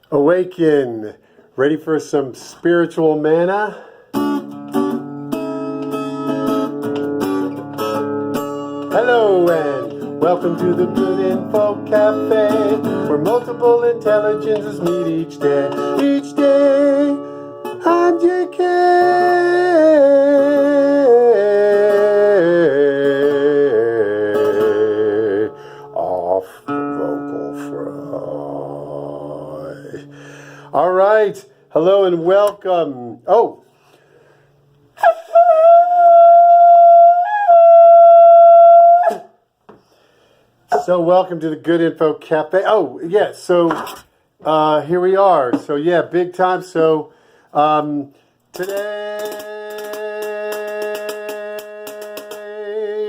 Awaken. Ready for some spiritual manna? Hello and welcome to the Good Info Cafe, where multiple intelligences meet each day. Each day, I'm JK. Off vocal fry. All right. Hello and welcome. Oh. So welcome to the Good Info Cafe. Oh, yeah, so here we are. So yeah, big time. So today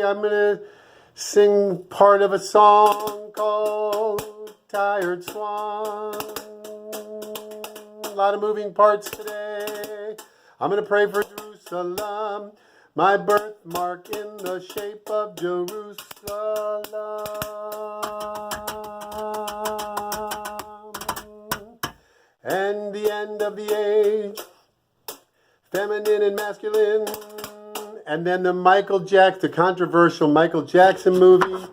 I'm going to sing part of a song called Tired Swan. A lot of moving parts today. I'm going to pray for Jerusalem, my birthmark in the shape of Jerusalem. And the end of the age, feminine and masculine. And then the controversial Michael Jackson movie.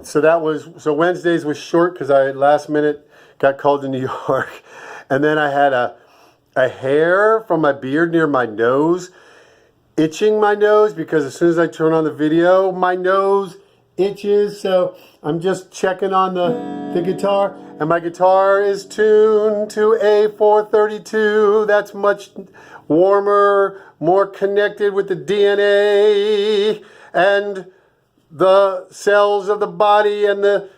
So Wednesdays was short because I last minute got called to New York. And then I had a hair from my beard near my nose, itching my nose, because as soon as I turn on the video, my nose itches. So I'm just checking on the guitar, and my guitar is tuned to A432. That's much warmer, more connected with the DNA and the cells of the body and the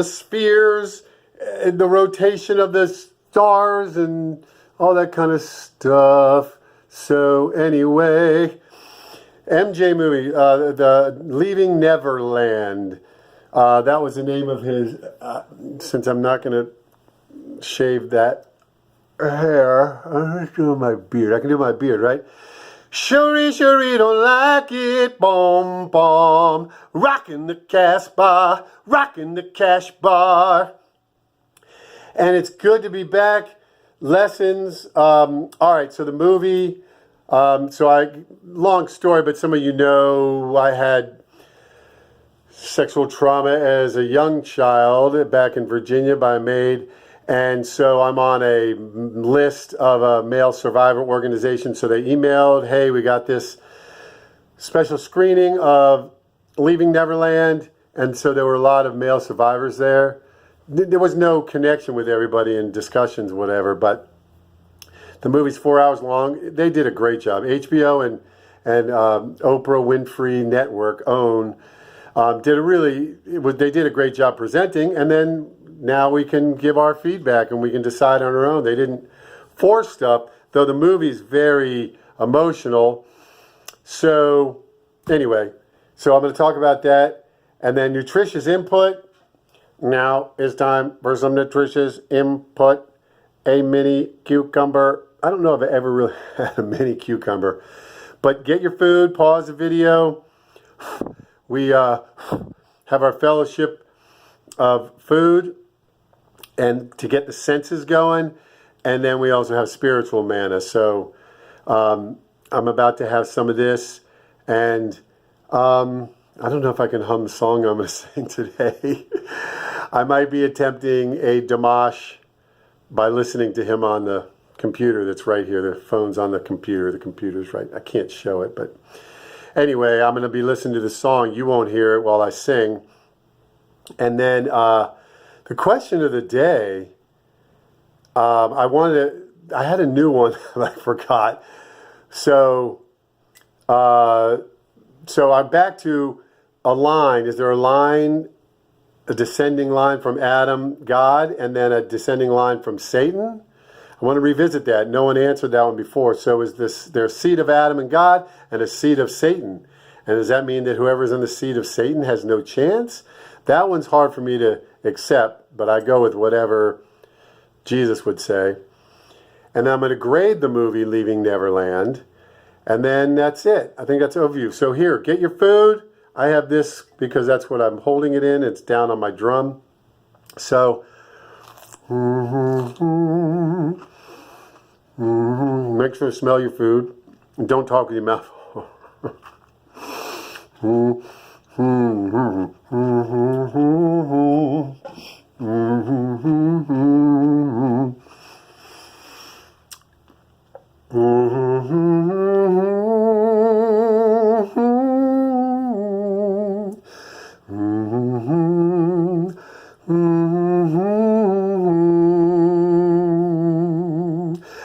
spheres, and the rotation of the stars and all that kind of stuff. So anyway, MJ movie, the Leaving Neverland. That was the name of his. Since I'm not going to shave that hair, I'm just doing my beard. I can do my beard, right? Shuri, don't like it. Boom, boom. Rocking the cash bar. Rocking the cash bar. And it's good to be back. Lessons. All right, so the movie. Long story, but some of you know I had sexual trauma as a young child back in Virginia by a maid. And so I'm on a list of a male survivor organization. So they emailed, hey, we got this special screening of Leaving Neverland. And so there were a lot of male survivors there. There was no connection with everybody in discussions, whatever, but the movie's 4 hours long. They did a great job. HBO and Oprah Winfrey Network they did a great job presenting, and then now we can give our feedback and we can decide on our own. They didn't force stuff, though the movie's very emotional. So anyway, so I'm going to talk about that, and then nutritious input. Now it's time for some nutritious input. A mini cucumber. I don't know if I ever really had a mini cucumber, but get your food, pause the video. We have our fellowship of food and to get the senses going, and then we also have spiritual manna. So I'm about to have some of this, and I don't know if I can hum the song I'm going to sing today. I might be attempting a Dimash by listening to him on the computer that's right here. The phone's on the computer. The computer's right. I can't show it, but anyway, I'm going to be listening to the song. You won't hear it while I sing. And then the question of the day, I had a new one that I forgot. So I'm back to a line. Is there a line, a descending line from Adam, God, and then a descending line from Satan? I want to revisit that. No one answered that one before. So is there a seed of Adam and God and a seed of Satan? And does that mean that whoever's in the seed of Satan has no chance? That one's hard for me to accept, but I go with whatever Jesus would say. And then I'm going to grade the movie Leaving Neverland. And then that's it. I think that's overview. So here, get your food. I have this because that's what I'm holding it in. It's down on my drum. So, make sure to smell your food and don't talk with your mouth.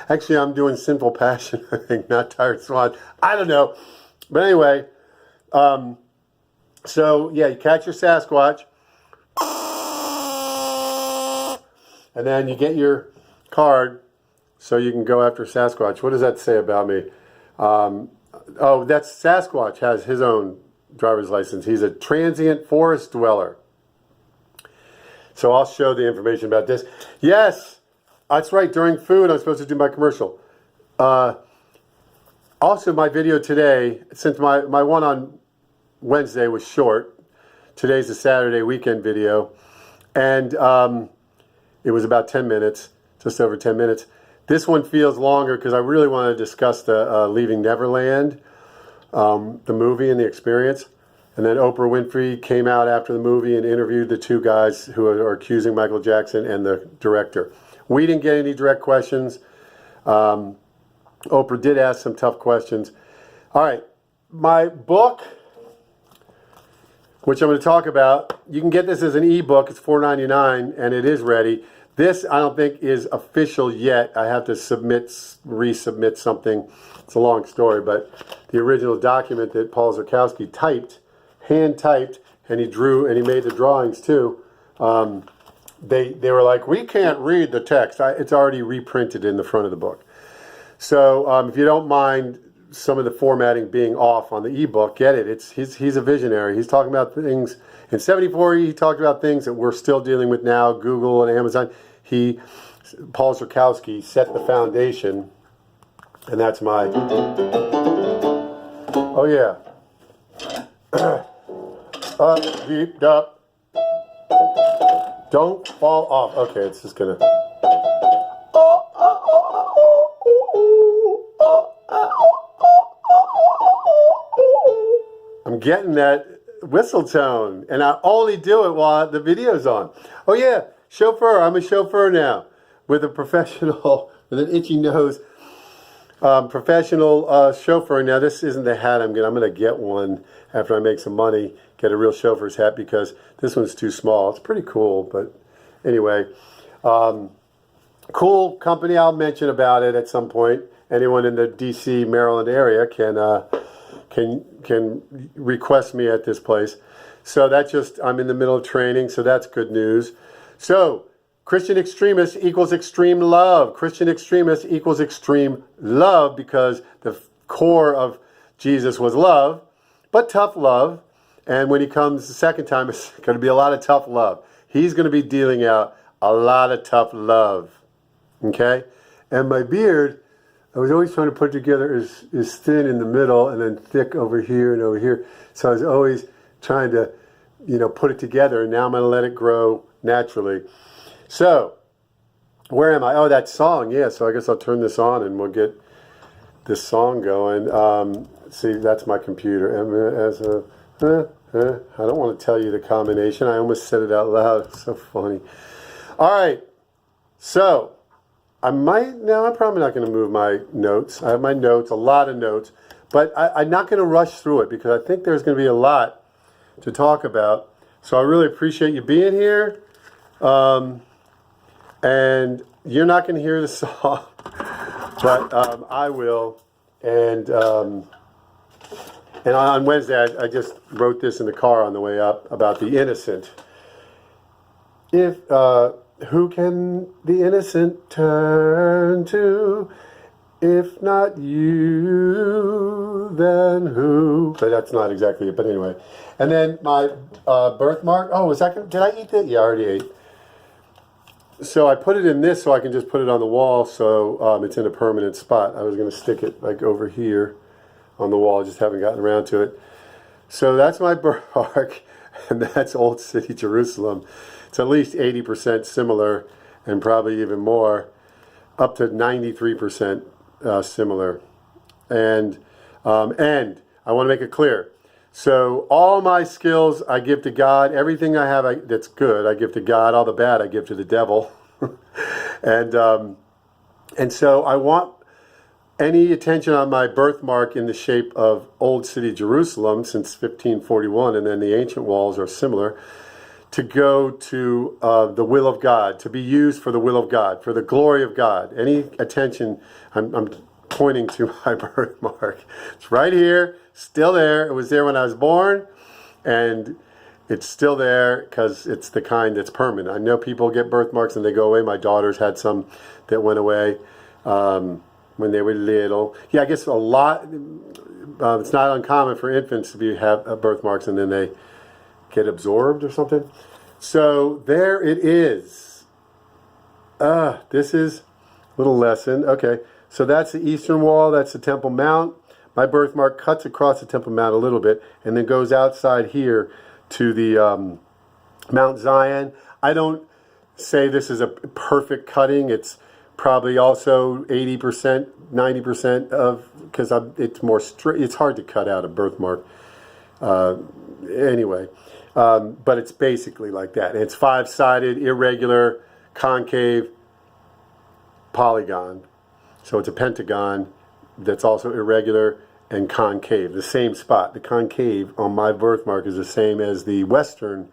Actually, I'm doing Sinful Passion, I think, not Tired Swan. I don't know. But anyway, so yeah, you catch your Sasquatch, and then you get your card so you can go after Sasquatch. What does that say about me? Oh, that's Sasquatch has his own driver's license. He's a transient forest dweller. So I'll show the information about this. Yes, that's right. During food, I'm supposed to do my commercial. Also, my video today, since my one on Wednesday was short, today's the Saturday weekend video, and it was about 10 minutes, just over 10 minutes. This one feels longer because I really want to discuss the Leaving Neverland, the movie and the experience. And then Oprah Winfrey came out after the movie and interviewed the two guys who are accusing Michael Jackson and the director. We didn't get any direct questions. Oprah did ask some tough questions. All right, my book, which I'm going to talk about, you can get this as an ebook. It's $4.99, and it is ready. This, I don't think, is official yet. I have to resubmit something. It's a long story, but the original document that Paul Zukowski typed, hand-typed, and he drew, and he made the drawings too. They were like, we can't read the text. It's already reprinted in the front of the book. So if you don't mind some of the formatting being off on the ebook, get it. He's a visionary. He's talking about things. In 74, he talked about things that we're still dealing with now, Google and Amazon. Paul Zukowski set the foundation, and that's my... Oh, yeah. Deep, up. Don't fall off. Okay, it's just gonna... I'm getting that whistle tone, and I only do it while the video's on. Oh yeah, chauffeur. I'm a chauffeur now with a professional, with an itchy nose. Professional chauffeur. Now this isn't the hat I'm gonna get one after I make some money. Get a real chauffeur's hat because this one's too small. It's pretty cool, but anyway, cool company. I'll mention about it at some point. Anyone in the D.C., Maryland area can request me at this place. So I'm in the middle of training, so that's good news. So Christian extremist equals extreme love. Christian extremist equals extreme love because the core of Jesus was love, but tough love. And when he comes the second time, it's going to be a lot of tough love. He's going to be dealing out a lot of tough love. Okay? And my beard, I was always trying to put it together is thin in the middle and then thick over here and over here. So I was always trying to, put it together. And now I'm going to let it grow naturally. So, where am I? Oh, that song. Yeah, so I guess I'll turn this on and we'll get this song going. See, that's my computer. I don't want to tell you the combination. I almost said it out loud. It's so funny. All right. So, I'm probably not going to move my notes. I have my notes, a lot of notes, but I'm not going to rush through it because I think there's going to be a lot to talk about. So I really appreciate you being here. And you're not going to hear the song, but I will. And on Wednesday, I just wrote this in the car on the way up about the innocent. Who can the innocent turn to? If not you, then who? But that's not exactly it, but anyway. And then my birthmark. Oh, did I eat that? Yeah, I already ate. So I put it in this so I can just put it on the wall so it's in a permanent spot. I was going to stick it like over here on the wall. I just haven't gotten around to it. So that's my birthmark, and that's Old City, Jerusalem. It's at least 80% similar, and probably even more, up to 93% similar. And I want to make it clear. So all my skills I give to God. Everything I have that's good, I give to God. All the bad I give to the devil. and and so I want any attention on my birthmark in the shape of Old City Jerusalem since 1541, and then the ancient walls are similar, to go to the will of God, to be used for the will of God, for the glory of God. Any attention, I'm pointing to my birthmark. It's right here, still there. It was there when I was born, and it's still there because it's the kind that's permanent. I know people get birthmarks and they go away. My daughters had some that went away when they were little. Yeah, I guess a lot. It's not uncommon for infants to have birthmarks and then they get absorbed or something. So there it is. This is a little lesson. Okay, so that's the Eastern Wall. That's the Temple Mount. My birthmark cuts across the Temple Mount a little bit and then goes outside here to the Mount Zion. I don't say this is a perfect cutting. It's probably also 80%, 90% of, because it's more straight. It's hard to cut out a birthmark. Anyway, but it's basically like that. And it's 5-sided, irregular, concave, polygon. So it's a pentagon that's also irregular and concave, the same spot. The concave on my birthmark is the same as the western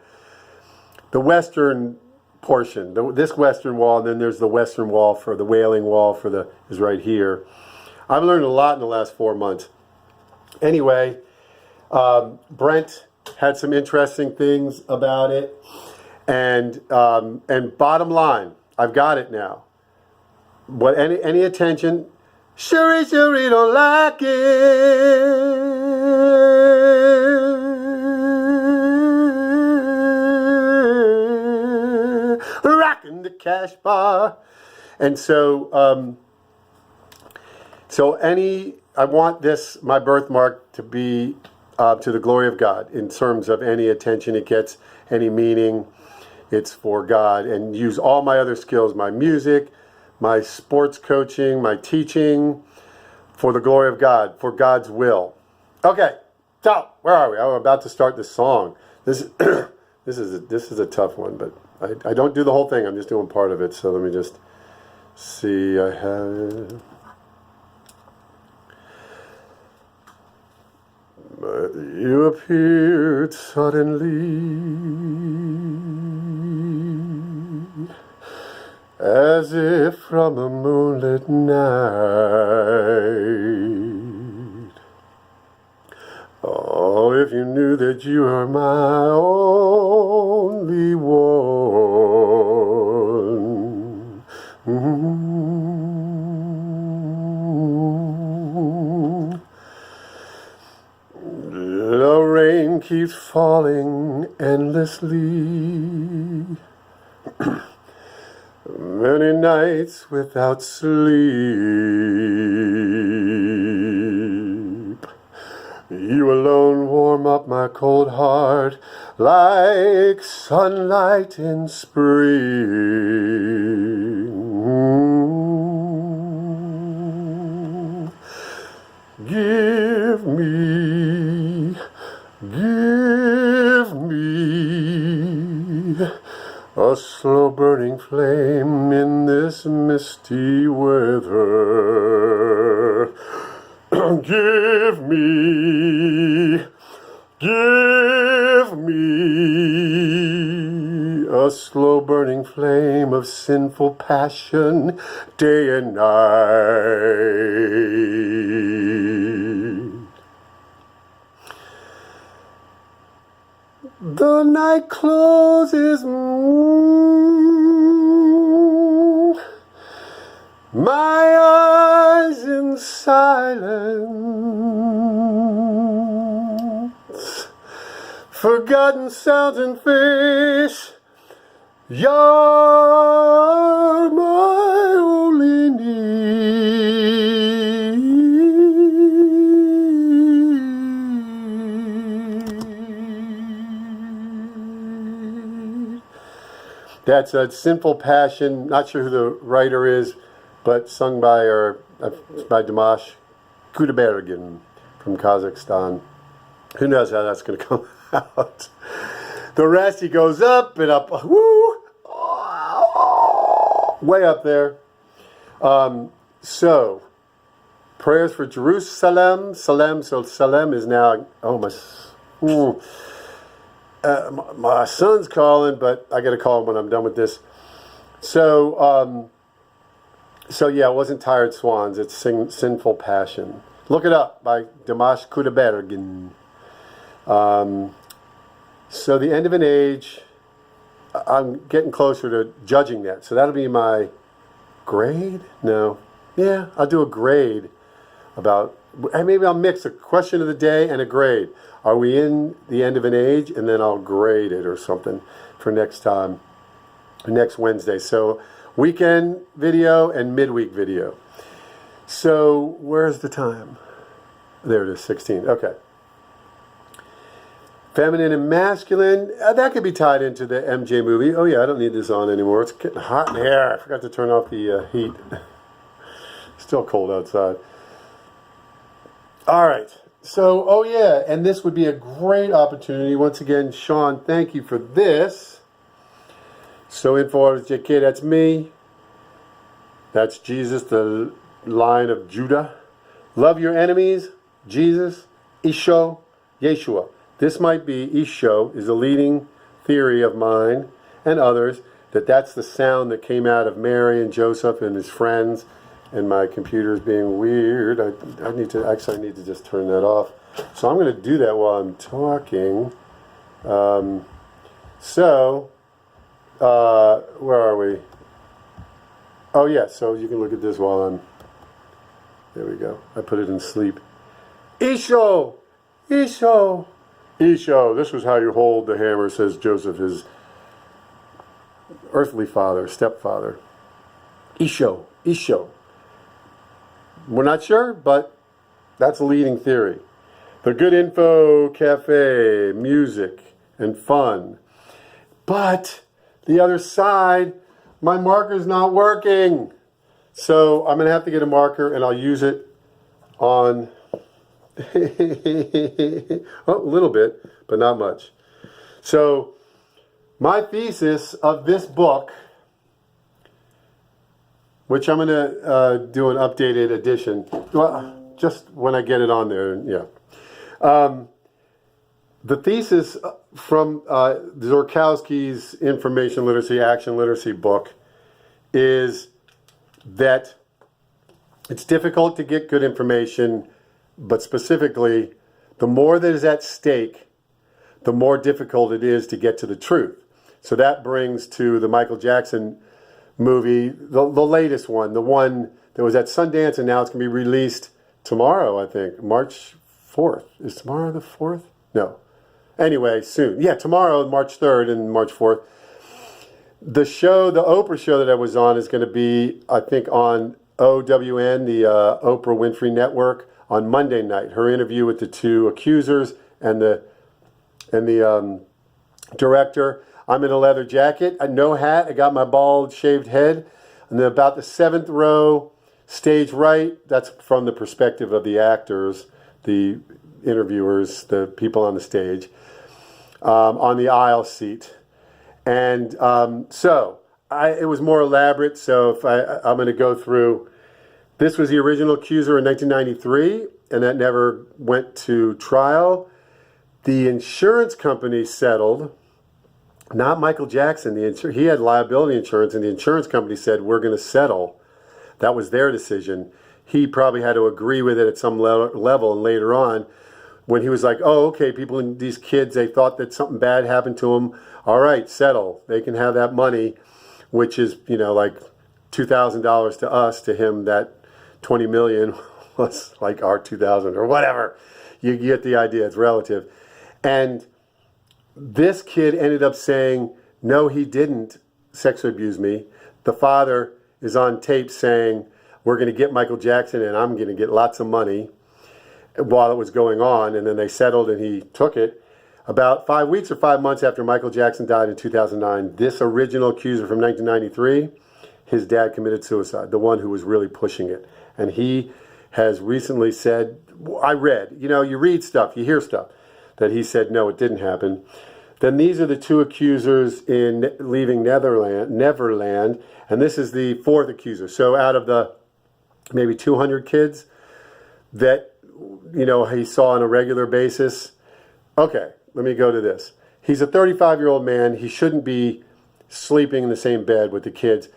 portion, this western wall, and then there's the western wall for the Wailing Wall is right here. I've learned a lot in the last 4 months. Anyway, Brent had some interesting things about it, and bottom line, I've got it now. What any attention? Sure, don't like it. Rocking the cash bar. And so, I want my birthmark to be to the glory of God in terms of any attention it gets, any meaning. It's for God, and use all my other skills, my music, my sports coaching, my teaching, for the glory of God, for God's will. Okay, so where are we? I'm about to start the song. This is a tough one, but I don't do the whole thing. I'm just doing part of it. So let me just see. I have. But you appeared suddenly, as if from a moonlit night. Oh, if you knew that you are my only one. The rain keeps falling endlessly. Many nights without sleep. You alone warm up my cold heart like sunlight in spring. Give me a slow burning flame in this misty weather. Give me a slow burning flame of sinful passion day and night. The night closes, my eyes in silence, forgotten sounds and fish, you're my only need. That's a Sinful Passion. Not sure who the writer is, but sung by by Dimash Kudaibergen from Kazakhstan. Who knows how that's going to come out? The rest, he goes up and up, woo, way up there. So, prayers for Jerusalem. Salem, so Salem is now, my son's calling, but I got to call him when I'm done with this. So yeah, it wasn't Tired Swans. It's Sinful Passion. Look it up by Dimash Kudaibergen. So the end of an age, I'm getting closer to judging that. So that'll be my grade? No. Yeah, I'll do a grade about, maybe I'll mix a question of the day and a grade. Are we in the end of an age? And then I'll grade it or something for next time, next Wednesday. So weekend video and midweek video. So where's the time? There it is, 16. Okay. Feminine and masculine, that could be tied into the MJ movie. Oh yeah, I don't need this on anymore. It's getting hot in here. I forgot to turn off the heat. Still cold outside. All right. So, oh yeah, and this would be a great opportunity. Once again, Sean, thank you for this. So info JK, that's me. That's Jesus, the Lion of Judah. Love your enemies, Jesus, Isho, Yeshua. This might be, Isho is a leading theory of mine and others, that's the sound that came out of Mary and Joseph and his friends, and my computer's being weird. I need to just turn that off. So I'm going to do that while I'm talking. Where are we? Oh yeah, so you can look at this while I'm, there we go. I put it in sleep. Isho! Isho! Isho, this was how you hold the hammer, says Joseph, his earthly father, stepfather. Isho, Isho. We're not sure, but that's a leading theory. The Good Info Cafe, music and fun. But the other side, my marker's not working. So I'm going to have to get a marker, and I'll use it on a little bit, but not much. So my thesis of this book, which I'm going to do an updated edition, well, just when I get it on there, yeah. The thesis from Zorkowski's Information Literacy, Action Literacy book is that it's difficult to get good information, but specifically, the more that is at stake, the more difficult it is to get to the truth. So that brings to the Michael Jackson movie, the latest one, the one that was at Sundance, and now it's going to be released tomorrow, I think, March 4th. Is tomorrow the 4th? No. Anyway, soon. Yeah, tomorrow, March 3rd and March 4th. The show, the Oprah show that I was on is going to be, I think, on OWN, the Oprah Winfrey Network, on Monday night. Her interview with the two accusers and the director. I'm in a leather jacket, no hat. I got my bald, shaved head. And then about the 7th row, stage right. That's from the perspective of the actors, the interviewers, the people on the stage, on the aisle seat. And it was more elaborate. So if I'm going to go through. This was the original accuser in 1993, and that never went to trial. The insurance company settled, not Michael Jackson. He had liability insurance, and the insurance company said, we're going to settle. That was their decision. He probably had to agree with it at some level, and later on, when he was like, oh, okay, these kids, they thought that something bad happened to them. All right, settle. They can have that money, which is, like $2,000 to us. To him, that $20 million was like our 2,000 or whatever. You get the idea. It's relative. And this kid ended up saying, no, he didn't sexually abuse me. The father is on tape saying, we're going to get Michael Jackson and I'm going to get lots of money while it was going on. And then they settled and he took it. About 5 weeks or 5 months after Michael Jackson died in 2009, this original accuser from 1993, his dad committed suicide, the one who was really pushing it. And he has recently said, I read, you read stuff, you hear stuff, that he said, no, it didn't happen. Then these are the two accusers in Leaving Neverland, and this is the fourth accuser. So out of the maybe 200 kids that, he saw on a regular basis, okay, let me go to this. He's a 35-year-old man. He shouldn't be sleeping in the same bed with the kids.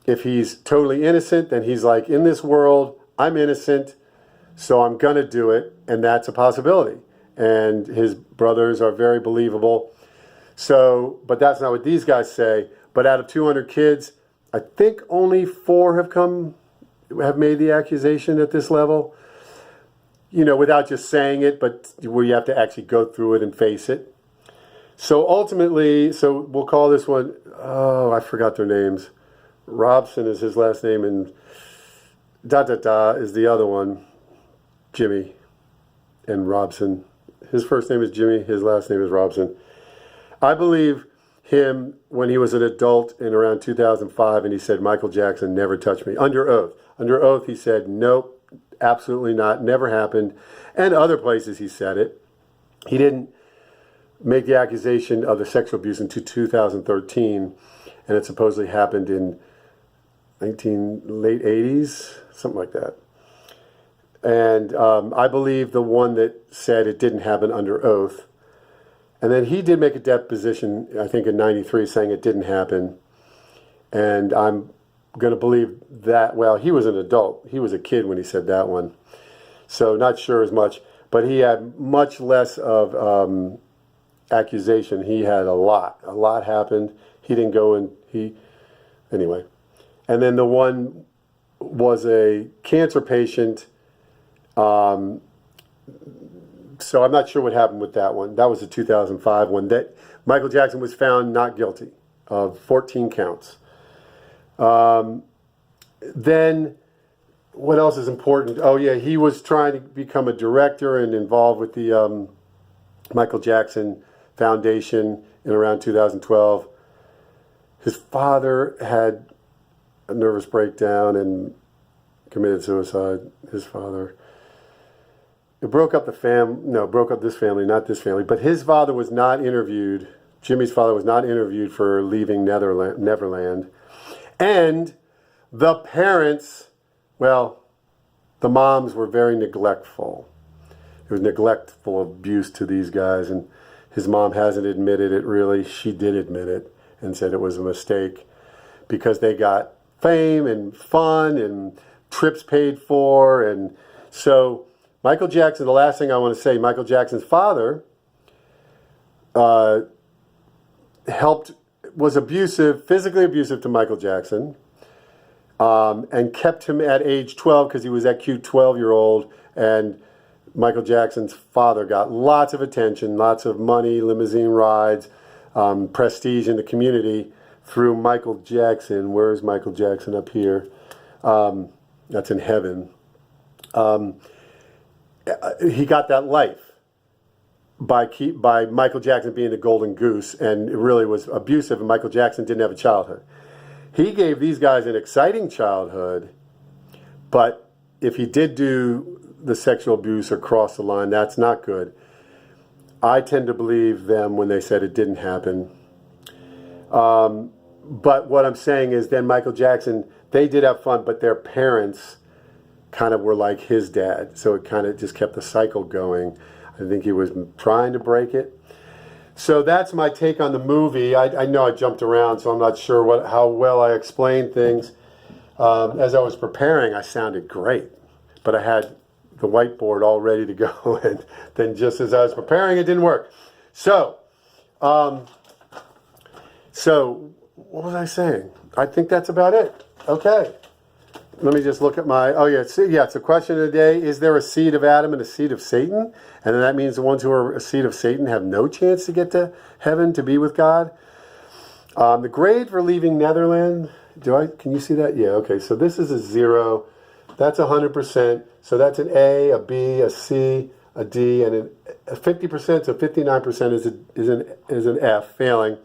If he's totally innocent, then he's like, in this world, I'm innocent, so I'm going to do it, and that's a possibility. And his brothers are very believable. So, but that's not what these guys say. But out of 200 kids, I think only 4 have made the accusation at this level. Without just saying it, but where you have to actually go through it and face it. So ultimately, we'll call this one, I forgot their names. Robson is his last name, and is the other one. Jimmy and Robson. His first name is Jimmy, his last name is Robson. I believe him when he was an adult in around 2005, and he said, Michael Jackson never touched me, under oath. Under oath, he said, nope. Absolutely not. Never happened. And other places he said it. He didn't make the accusation of the sexual abuse until 2013. And it supposedly happened in late 80s, something like that. And I believe the one that said it didn't happen under oath. And then he did make a deposition, I think in 93, saying it didn't happen. And I'm going to believe that. Well, he was an adult. He was a kid when he said that one. So not sure as much. But he had much less of accusation. He had a lot. A lot happened. He didn't go in. Anyway. And then the one was a cancer patient. So I'm not sure what happened with that one. That was the 2005 one. That Michael Jackson was found not guilty of 14 counts. Then what else is important? Oh yeah, he was trying to become a director and involved with the Michael Jackson Foundation in around 2012. His father had a nervous breakdown and committed suicide. His father. It broke up this family, not this family. But his father was not interviewed. Jimmy's father was not interviewed for Leaving Neverland. And the parents, the moms were very neglectful. It was neglectful abuse to these guys, and his mom hasn't admitted it really. She did admit it and said it was a mistake because they got fame and fun and trips paid for. And so Michael Jackson, the last thing I want to say, Michael Jackson's father was abusive, physically abusive to Michael Jackson, and kept him at age 12 because he was that cute 12-year-old. And Michael Jackson's father got lots of attention, lots of money, limousine rides, prestige in the community through Michael Jackson. Where's Michael Jackson up here? That's in heaven. He got that life by Michael Jackson being the golden goose, and it really was abusive, and Michael Jackson didn't have a childhood. He gave these guys an exciting childhood, but if he did do the sexual abuse or cross the line, that's not good. I tend to believe them when they said it didn't happen. But what I'm saying is then Michael Jackson, they did have fun, but their parents kind of were like his dad. So it kind of just kept the cycle going. I think he was trying to break it. So that's my take on the movie. I know I jumped around, so I'm not sure how well I explained things. As I was preparing, I sounded great. But I had the whiteboard all ready to go, and then just as I was preparing, it didn't work. So what was I saying? I think that's about it. Okay. Let me just look at it's a question of the day. Is there a seed of Adam and a seed of Satan? And then that means the ones who are a seed of Satan have no chance to get to heaven, to be with God. The grade for Leaving Neverland, can you see that? Yeah, okay. So this is a 0. That's 100%. So that's an A, a B, a C, a D, and a 50%, so 59% is an F, failing.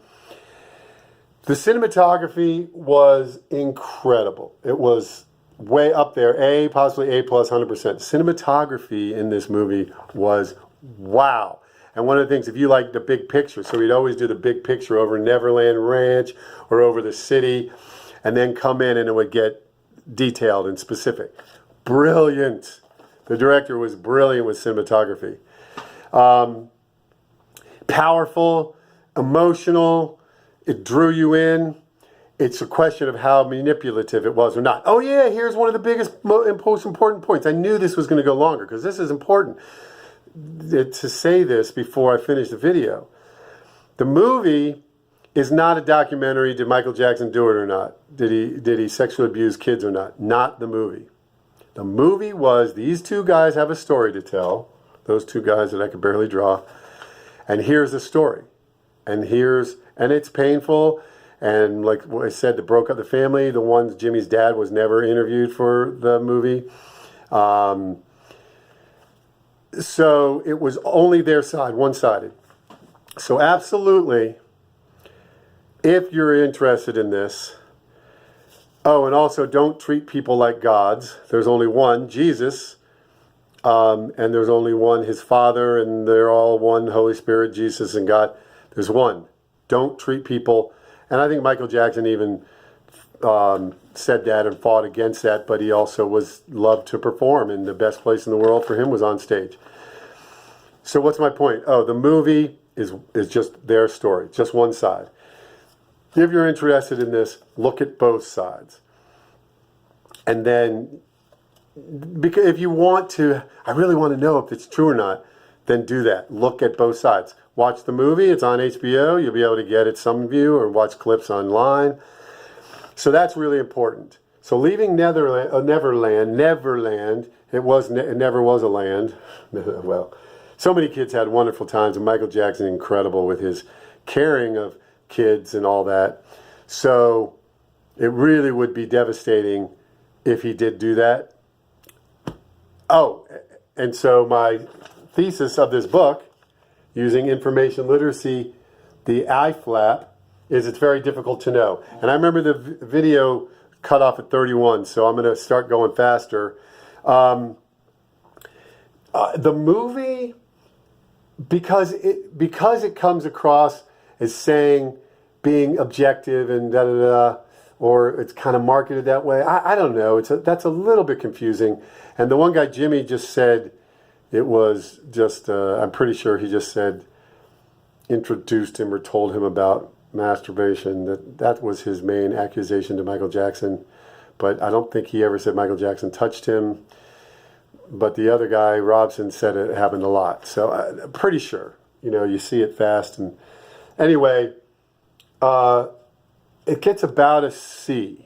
The cinematography was incredible. It was way up there, A, possibly A plus, 100%. Cinematography in this movie was wow. And one of the things, if you like the big picture, so we'd always do the big picture over Neverland Ranch or over the city, and then come in and it would get detailed and specific. Brilliant. The director was brilliant with cinematography. Powerful, emotional, it drew you in. It's a question of how manipulative it was or not. Oh yeah, here's one of the biggest, most important points. I knew this was going to go longer because this is important to say this before I finish the video. The movie is not a documentary. Did Michael Jackson do it or not? Did he sexually abuse kids or not? Not the movie. The movie was these two guys have a story to tell. Those two guys that I could barely draw. And here's the story. And it's painful. And like I said, it broke up the family. The ones, Jimmy's dad was never interviewed for the movie. So it was only their side, one-sided. So absolutely, if you're interested in this, oh, and also don't treat people like gods. There's only one, Jesus, and there's only one, his Father, and they're all one, Holy Spirit, Jesus, and God. There's one. Don't treat people, and I think Michael Jackson even said that and fought against that, but he also loved to perform, and the best place in the world for him was on stage. So what's my point? Oh, the movie is just their story, just one side. If you're interested in this, look at both sides. And then, because if you want to, I really want to know if it's true or not, then do that. Look at both sides. Watch the movie. It's on HBO. You'll be able to get it, some of you, or watch clips online. So that's really important. So leaving Neverland, it never was a land. Well, so many kids had wonderful times, and Michael Jackson incredible with his caring of kids and all that. So it really would be devastating if he did do that. Oh, and so my thesis of this book, using information literacy, the I flap, is it's very difficult to know. And I remember the video cut off at 31, so I'm going to start going faster. The movie, because it comes across as saying being objective and da-da-da, or it's kind of marketed that way. I don't know. That's a little bit confusing. And the one guy, Jimmy, just said it was just, I'm pretty sure he just said, introduced him or told him about masturbation. That was his main accusation to Michael Jackson. But I don't think he ever said Michael Jackson touched him. But the other guy, Robson, said it happened a lot. So I'm pretty sure. You see it fast. And anyway, it gets about a C.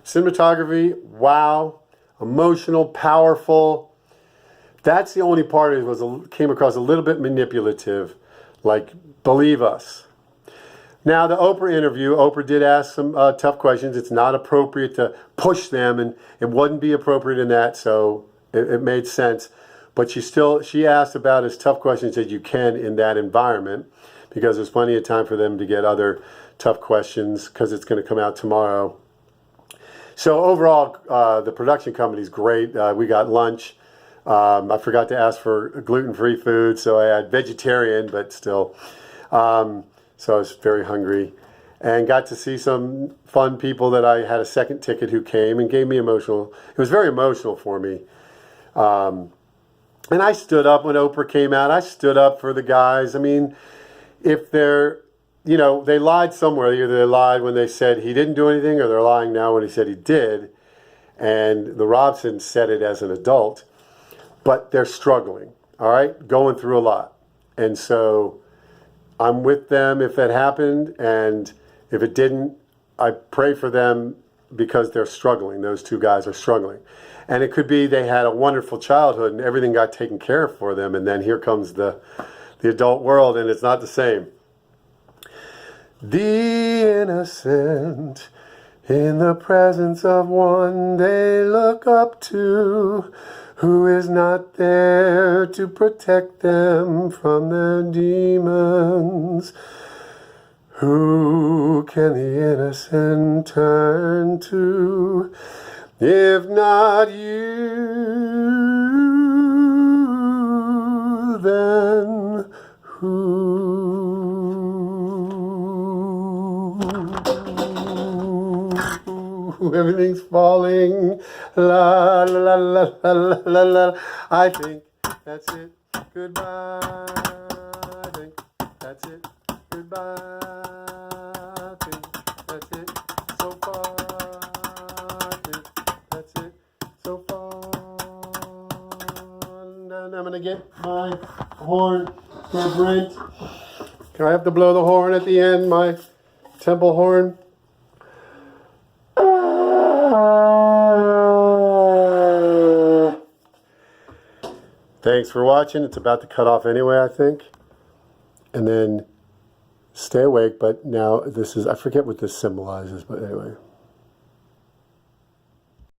Cinematography, wow. Emotional, powerful. That's the only part that came across a little bit manipulative. Like, believe us. Now, the Oprah interview, Oprah did ask some tough questions. It's not appropriate to push them, and it wouldn't be appropriate in that, so it made sense. But she asked about as tough questions as you can in that environment, because there's plenty of time for them to get other tough questions, because it's going to come out tomorrow. So overall, the production company's great. We got lunch. I forgot to ask for gluten-free food, so I had vegetarian, but still. So I was very hungry. And got to see some fun people that I had a second ticket who came and gave me emotional. It was very emotional for me. And I stood up when Oprah came out. I stood up for the guys. I mean, if they're, they lied somewhere. Either they lied when they said he didn't do anything, or they're lying now when he said he did. And the Robson said it as an adult. But they're struggling, all right? Going through a lot. And so I'm with them if that happened. And if it didn't, I pray for them because they're struggling. Those two guys are struggling. And it could be they had a wonderful childhood and everything got taken care of for them. And then here comes the adult world, and it's not the same. The innocent in the presence of one they look up to, Who is not there to protect them from their demons? Who can the innocent turn to, if not you, then who? Everything's falling. La la la la la la la. I think that's it. Goodbye. I think that's it. Goodbye. I think that's it. So far. I think that's it. So far. And then I'm gonna get my horn for Brent. I have to blow the horn at the end. My temple horn. Thanks for watching. It's about to cut off anyway, I think. And then stay awake, but now this is, I forget what this symbolizes, but anyway.